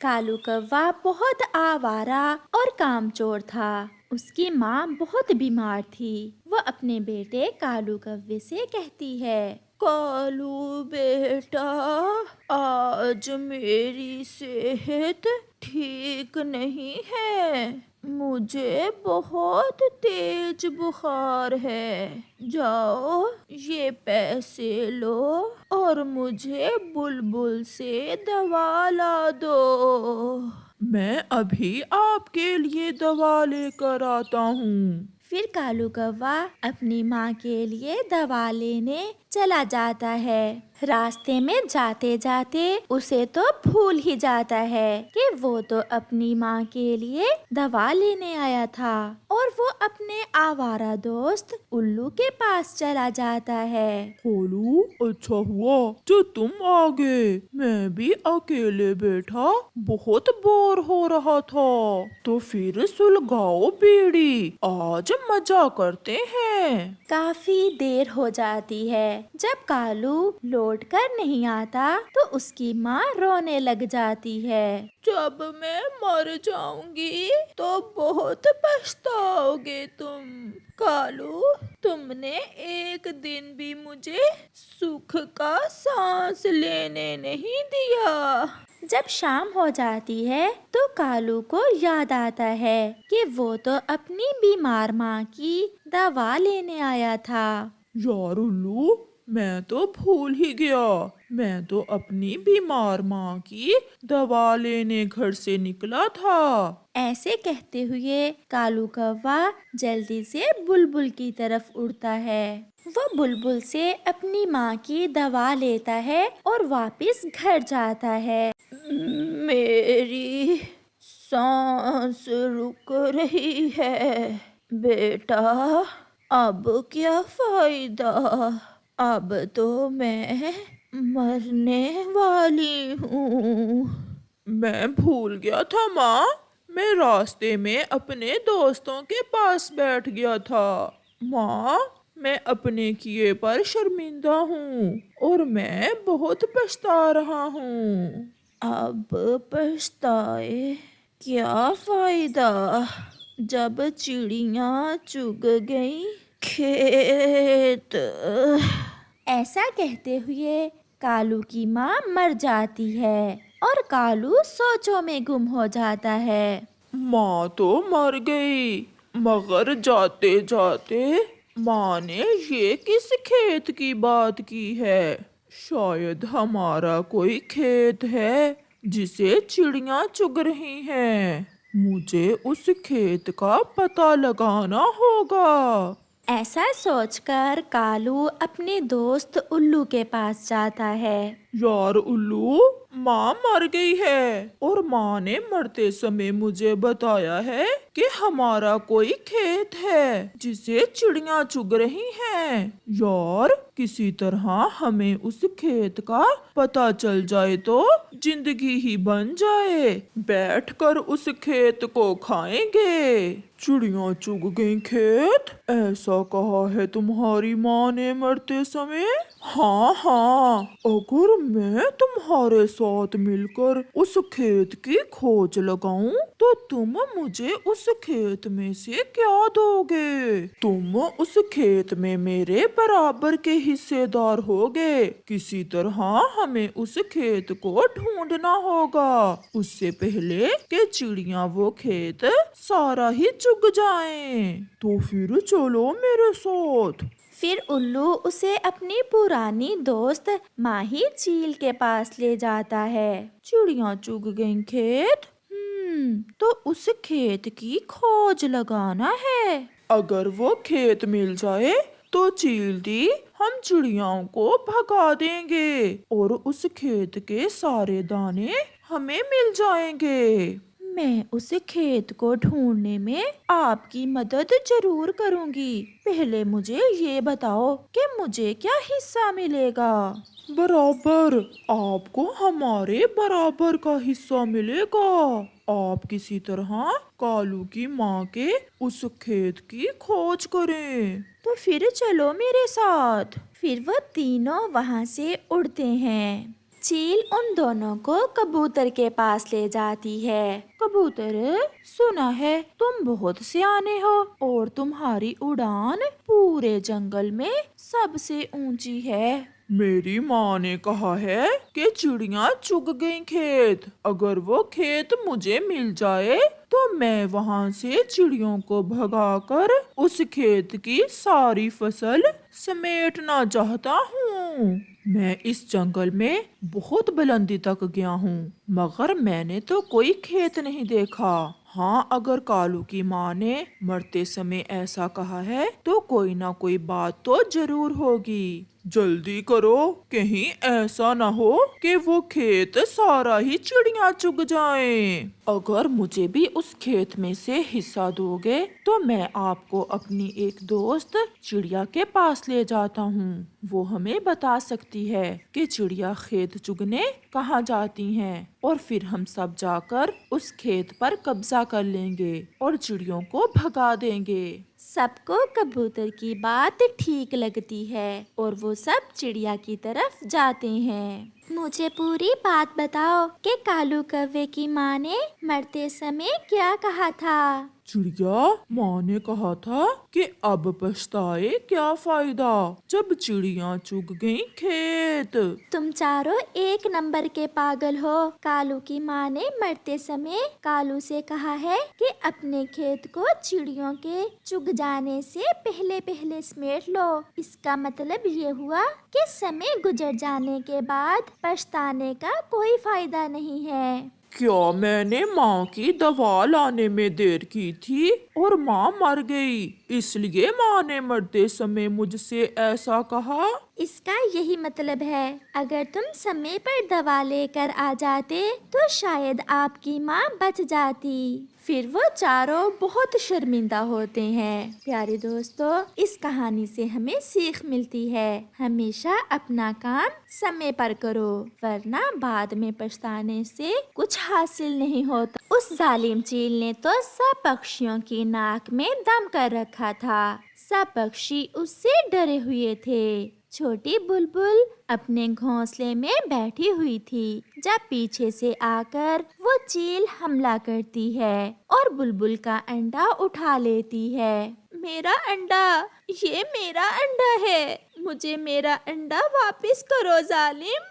کالو کوا بہت آوارہ اور کامچور تھا۔ اس کی ماں بہت بیمار تھی۔ وہ اپنے بیٹے کالو کوے سے کہتی ہے، کالو بیٹا، آج میری صحت ٹھیک نہیں ہے، مجھے بہت تیز بخار ہے، جاؤ یہ پیسے لو اور مجھے بلبل سے دوا لا دو۔ میں ابھی آپ کے لیے دوا لے کر آتا ہوں۔ پھر کالو کوا اپنی ماں کے لیے دوا لینے چلا جاتا ہے۔ راستے میں جاتے جاتے اسے تو بھول ہی جاتا ہے کہ وہ تو اپنی ماں کے لیے دوا لینے آیا تھا، اور وہ اپنے آوارہ دوست الو کے پاس چلا جاتا ہے۔ کالو، اچھا ہوا جو تم آ گئے، میں بھی اکیلے بیٹھا بہت بور ہو رہا تھا، تو پھر سلگاؤ بیڑی، آج مزہ کرتے ہیں۔ کافی دیر ہو جاتی ہے۔ جب کالو لوٹ کر نہیں آتا تو اس کی ماں رونے لگ جاتی ہے۔ جب میں مر جاؤں گی تو بہت پچھتاؤ گے تم۔ کالو، تم نے ایک دن بھی مجھے سکھ کا سانس لینے نہیں دیا۔ جب شام ہو جاتی ہے تو کالو کو یاد آتا ہے کہ وہ تو اپنی بیمار ماں کی دوا لینے آیا تھا۔ یار الو، میں تو بھول ہی گیا، میں تو اپنی بیمار ماں کی دوا لینے گھر سے نکلا تھا۔ ایسے کہتے ہوئے کالو کوا جلدی سے بلبل کی طرف اڑتا ہے۔ وہ بلبل سے اپنی ماں کی دوا لیتا ہے اور واپس گھر جاتا ہے۔ میری سانس رک رہی ہے بیٹا، اب کیا فائدہ، اب تو میں مرنے والی ہوں۔ میں بھول گیا تھا ماں، میں راستے میں اپنے دوستوں کے پاس بیٹھ گیا تھا۔ ماں، میں اپنے کیے پر شرمندہ ہوں اور میں بہت پچھتا رہا ہوں۔ اب پچھتائے کیا فائدہ، جب چڑیاں چگ گئیں کھیت۔ ایسا کہتے ہوئے کالو کی ماں مر جاتی ہے اور کالو سوچوں میں گم ہو جاتا ہے۔ ماں تو مر گئی، مگر جاتے جاتے ماں نے یہ کس کھیت کی بات کی ہے؟ شاید ہمارا کوئی کھیت ہے جسے چڑیاں چگ رہی ہیں، مجھے اس کھیت کا پتہ لگانا ہوگا۔ ایسا سوچ کر کالو اپنے دوست الو کے پاس جاتا ہے۔ یار الو، ماں مر گئی ہے اور ماں نے مرتے سمے مجھے بتایا ہے کہ ہمارا کوئی کھیت ہے جسے چڑیاں چگ رہی ہیں۔ یار، کسی طرح ہمیں اس کھیت کا پتہ چل جائے تو زندگی ہی بن جائے، بیٹھ کر اس کھیت کو کھائیں گے۔ چڑیاں چگ گئیں کھیت، ایسا کہا ہے تمہاری ماں نے مرتے سمے؟ ہاں ہاں، اگر میں تمہارے ساتھ مل کر اس کھیت کی کھوج لگاؤں تو تم مجھے اس کھیت میں سے کیا دو گے؟ تم اس کھیت میں میرے برابر کے حصے دار ہوگے۔ کسی طرح ہمیں اس کھیت کو ڈھونڈنا ہوگا، اس سے پہلے کہ چڑیاں وہ کھیت سارا ہی چگ جائیں۔ تو پھر چلو میرے ساتھ۔ پھر الو اسے اپنی پرانی دوست ماہی چیل کے پاس لے جاتا ہے۔ چڑیاں چگ گئیں کھیت، تو اس کھیت کی کھوج لگانا ہے۔ اگر وہ کھیت مل جائے تو چیل دی ہم چڑیاؤں کو بھگا دیں گے اور اس کھیت کے سارے دانے ہمیں مل جائیں گے۔ میں اس کھیت کو ڈھونڈنے میں آپ کی مدد ضرور کروں گی، پہلے مجھے یہ بتاؤ کہ مجھے کیا حصہ ملے گا؟ برابر، آپ کو ہمارے برابر کا حصہ ملے گا۔ آپ کسی طرح کالو کی ماں کے اس کھیت کی کھوج کریں۔ تو پھر چلو میرے ساتھ۔ پھر وہ تینوں وہاں سے اڑتے ہیں۔ چیل ان دونوں کو کبوتر کے پاس لے جاتی ہے۔ کبوتر، سنا ہے تم بہت سیانے ہو اور تمہاری اڑان پورے جنگل میں سب سے اونچی ہے۔ میری ماں نے کہا ہے کہ چڑیاں چگ گئیں کھیت۔ اگر وہ کھیت مجھے مل جائے تو میں وہاں سے چڑیوں کو بھگا کر اس کھیت کی ساری فصل سمیٹنا چاہتا ہوں۔ میں اس جنگل میں بہت بلندی تک گیا ہوں مگر میں نے تو کوئی کھیت نہیں دیکھا۔ ہاں، اگر کالو کی ماں نے مرتے سمے ایسا کہا ہے تو کوئی نہ کوئی بات تو ضرور ہوگی۔ جلدی کرو، کہیں ایسا نہ ہو کہ وہ کھیت سارا ہی چڑیاں چگ جائیں۔ اگر مجھے بھی اس کھیت میں سے حصہ دو گے تو میں آپ کو اپنی ایک دوست چڑیا کے پاس لے جاتا ہوں۔ وہ ہمیں بتا سکتی ہے کہ چڑیا کھیت چگنے کہاں جاتی ہیں اور پھر ہم سب جا کر اس کھیت پر قبضہ کر لیں گے اور چڑیوں کو بھگا دیں گے۔ سب کو کبوتر کی بات ٹھیک لگتی ہے اور وہ سب چڑیا کی طرف جاتے ہیں۔ مجھے پوری بات بتاؤ کہ کالو کوے کی ماں نے مرتے سمے کیا کہا تھا؟ چڑیا ماں نے کہا تھا کہ اب پچھتائے کیا فائدہ جب چڑیاں چگ گئیں کھیت۔ تم چاروں ایک نمبر کے پاگل ہو۔ کالو کی ماں نے مرتے سمے کالو سے کہا ہے کہ اپنے کھیت کو چڑیوں کے چگ جانے سے پہلے پہلے سمیٹ لو۔ اس کا مطلب یہ ہوا کہ سمے گزر جانے کے بعد پچھتانے کا کوئی فائدہ نہیں ہے۔ کیا میں نے ماں کی دوا لانے میں دیر کی تھی اور ماں مر گئی، اس لیے ماں نے مرتے سمے مجھ سے ایسا کہا؟ اس کا یہی مطلب ہے۔ اگر تم سمے پر دوا لے کر آ جاتے تو شاید آپ کی ماں بچ جاتی۔ پھر وہ چاروں بہت شرمندہ ہوتے ہیں۔ پیارے دوستو، اس کہانی سے ہمیں سیکھ ملتی ہے، ہمیشہ اپنا کام سمے پر کرو ورنہ بعد میں پچھتانے سے کچھ حاصل نہیں ہوتا۔ اس ظالم چیل نے تو سب پکشیوں کی ناک میں دم کر رکھا تھا۔ سب پکشی اس سے ڈرے ہوئے تھے۔ چھوٹی بلبل اپنے گھونسلے میں بیٹھی ہوئی تھی جب پیچھے سے آ کر وہ چیل حملہ کرتی ہے اور بلبل کا انڈا اٹھا لیتی ہے۔ میرا انڈا، یہ میرا انڈا ہے، مجھے میرا انڈا واپس کرو ظالم۔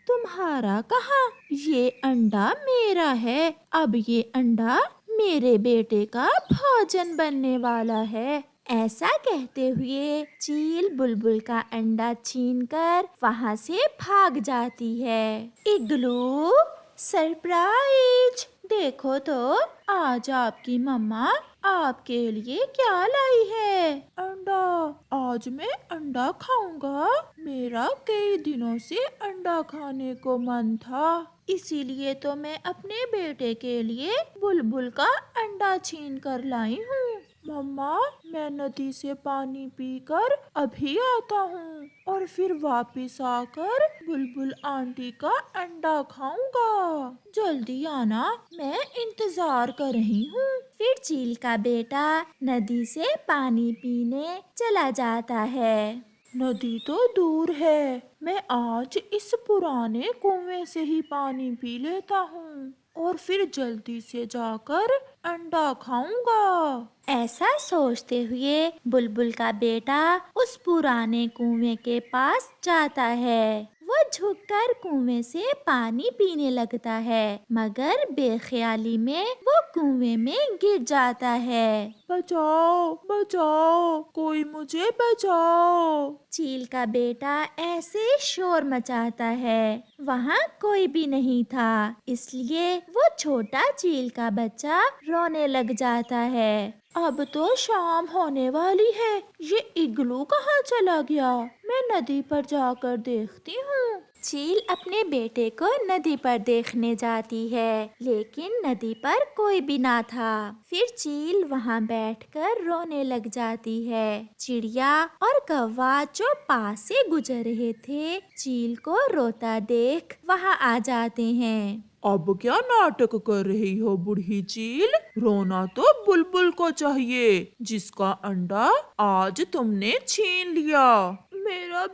تمہارا کہاں؟ یہ انڈا میرا ہے، اب یہ انڈا میرے بیٹے کا بھوجن بننے والا ہے۔ ایسا کہتے ہوئے چیل بلبل کا انڈا چھین کر وہاں سے بھاگ جاتی ہے۔ Igloo, surprise! دیکھو تو آج آپ کی مما آپ کے لیے کیا لائی ہے۔ انڈا! آج میں انڈا کھاؤں گا۔ میرا کئی دنوں سے انڈا کھانے کو من تھا، اسی لیے تو میں اپنے بیٹے کے لیے بلبل کا انڈا چھین کر لائی ہوں۔ مما، میں ندی سے پانی پی کر ابھی آتا ہوں اور پھر واپس آ کر بلبل آنٹی کا انڈا کھاؤں گا۔ جلدی آنا، میں انتظار کر رہی ہوں۔ پھر چیل کا بیٹا ندی سے پانی پینے چلا جاتا ہے۔ ندی تو دور ہے، میں آج اس پرانے کنویں سے ہی پانی پی لیتا ہوں اور پھر جلدی سے جا کر انڈا کھاؤں گا۔ ایسا سوچتے ہوئے بلبل کا بیٹا اس پرانے کنویں کے پاس جاتا ہے۔ وہ جھک کر کنویں سے پانی پینے لگتا ہے مگر بے خیالی میں وہ کنویں میں گر جاتا ہے۔ بچاؤ، بچاؤ، کوئی مجھے بچاؤ! چیل کا بیٹا ایسے شور مچاتا ہے، وہاں کوئی بھی نہیں تھا، اس لیے وہ چھوٹا چیل کا بچہ رونے لگ جاتا ہے۔ اب تو شام ہونے والی ہے، یہ اگلو کہاں چلا گیا؟ میں ندی پر جا کر دیکھتی ہوں۔ چیل اپنے بیٹے کو ندی پر دیکھنے جاتی ہے لیکن ندی پر کوئی بھی نہ تھا۔ پھر چیل وہاں بیٹھ کر رونے لگ جاتی ہے۔ چڑیا اور کوا جو پاس سے گزر رہے تھے چیل کو روتا دیکھ وہاں آ جاتے ہیں۔ اب کیا ناٹک کر رہی ہو بوڑھی چیل؟ رونا تو بلبل کو چاہیے جس کا انڈا آج تم نے چھین لیا۔ میرا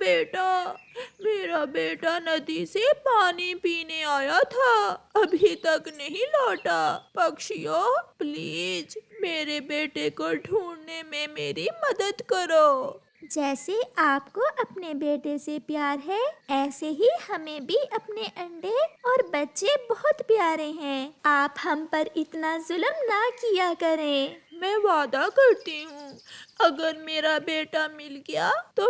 بیٹا ندی سے پانی پینے آیا تھا، ابھی تک نہیں لوٹا۔ پکشیوں، پلیز میرے بیٹے کو ڈھونڈنے میں میری مدد کرو۔ جیسے آپ کو اپنے بیٹے سے پیار ہے، ایسے ہی ہمیں بھی اپنے انڈے اور بچے بہت پیارے ہیں۔ آپ ہم پر اتنا ظلم نہ کیا کریں۔ میں وعدہ کرتی ہوں، اگر میرا بیٹا مل گیا تو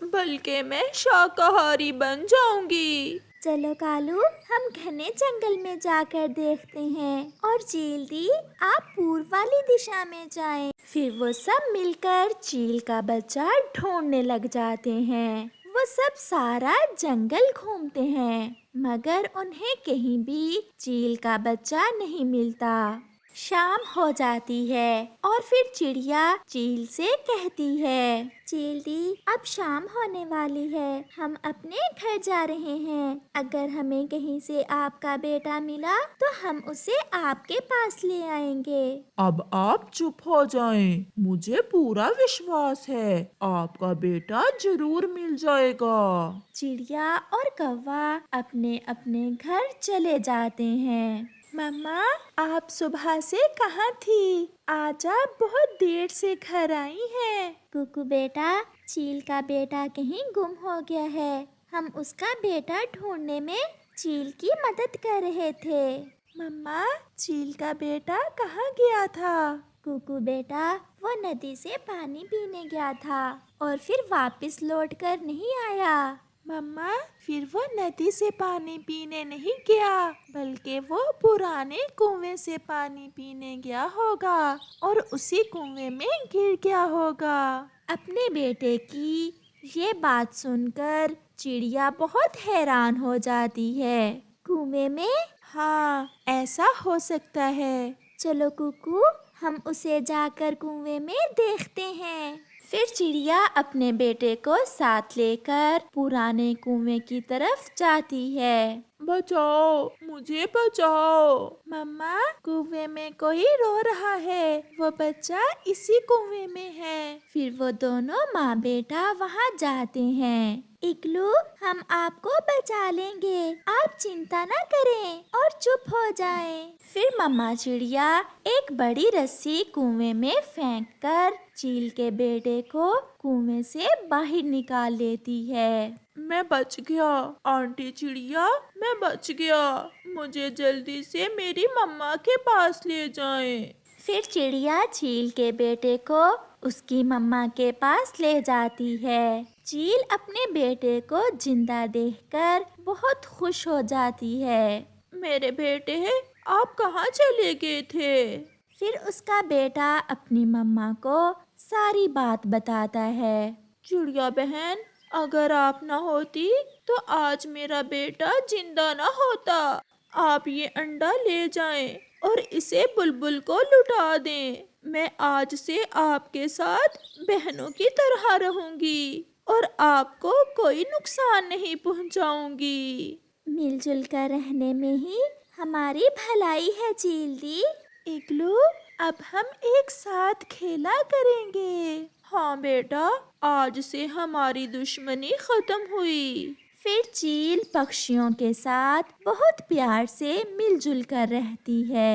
بلکہ میں شاکاہاری بن جاؤں گی۔ چلو کالو، ہم گھنے جنگل میں جا کر دیکھتے ہیں، اور چیل دی آپ پورب والی دشا میں جائیں۔ پھر وہ سب مل کر چیل کا بچہ ڈھونڈنے لگ جاتے ہیں۔ وہ سب سارا جنگل گھومتے ہیں، مگر انہیں کہیں بھی چیل کا بچہ نہیں ملتا۔ شام ہو جاتی ہے اور پھر چڑیا چیل سے کہتی ہے، چیل دی اب شام ہونے والی ہے، ہم اپنے گھر جا رہے ہیں۔ اگر ہمیں کہیں سے آپ کا بیٹا ملا تو ہم اسے آپ کے پاس لے آئیں گے۔ اب آپ چپ ہو جائیں، مجھے پورا وشواس ہے آپ کا بیٹا ضرور مل جائے گا۔ چڑیا اور کوا اپنے اپنے گھر چلے جاتے ہیں۔ مما، آپ صبح سے کہاں تھی؟ آج آپ بہت دیر سے گھر آئی ہیں۔ کوکو بیٹا، چیل کا بیٹا کہیں گم ہو گیا ہے، ہم اس کا بیٹا ڈھونڈنے میں چیل کی مدد کر رہے تھے۔ مما، چیل کا بیٹا کہاں گیا تھا؟ کوکو بیٹا، وہ ندی سے پانی پینے گیا تھا اور پھر واپس لوٹ کر نہیں آیا۔ مما، پھر وہ ندی سے پانی پینے نہیں گیا، بلکہ وہ پرانے کنویں سے پانی پینے گیا ہوگا اور اسی کنویں میں گر گیا ہوگا۔ اپنے بیٹے کی یہ بات سن کر چڑیا بہت حیران ہو جاتی ہے۔ کنویں میں؟ ہاں، ایسا ہو سکتا ہے۔ چلو کوکو، ہم اسے جا کر کنویں میں دیکھتے ہیں۔ پھر چڑیا اپنے بیٹے کو ساتھ لے کر پرانے کنویں کی طرف جاتی ہے۔ بچاؤ، مجھے بچاؤ۔ مما، کنویں میں کوئی رو رہا ہے، وہ بچہ اسی کنویں میں ہے۔ پھر وہ دونوں ماں بیٹا وہاں جاتے ہیں۔ اگلو، ہم آپ کو بچا لیں گے، آپ چنتا نہ کریں اور چپ ہو جائیں۔ پھر مما چڑیا ایک بڑی رسی کنویں میں پھینک کر چیل کے بیٹے کو کنویں سے باہر نکال لیتی ہے۔ میں بچ گیا، آنٹی چڑیا، میں بچ گیا، مجھے جلدی سے میری مما کے پاس لے جائیں۔ پھر چڑیا چیل کے بیٹے کو اس کی مما کے پاس لے جاتی ہے۔ چیل اپنے بیٹے کو زندہ دیکھ کر بہت خوش ہو جاتی ہے۔ میرے بیٹے، آپ کہاں چلے گئے تھے؟ پھر اس کا بیٹا اپنی مما کو ساری بات بتاتا ہے۔ چڑیا بہن، اگر آپ نہ ہوتی تو آج میرا بیٹا زندہ نہ ہوتا۔ آپ یہ انڈا لے جائیں اور اسے بلبل کو لٹا دیں۔ میں آج سے آپ کے ساتھ بہنوں کی طرح رہوں گی اور آپ کو کوئی نقصان نہیں پہنچاؤں گی۔ مل جل کر رہنے میں ہی ہماری بھلائی ہے چیل دی۔ اگلو، اب ہم ایک ساتھ کھیلا کریں گے۔ ہاں بیٹا، آج سے ہماری دشمنی ختم ہوئی۔ پھر چیل پکشیوں کے ساتھ بہت پیار سے مل جل کر رہتی ہے۔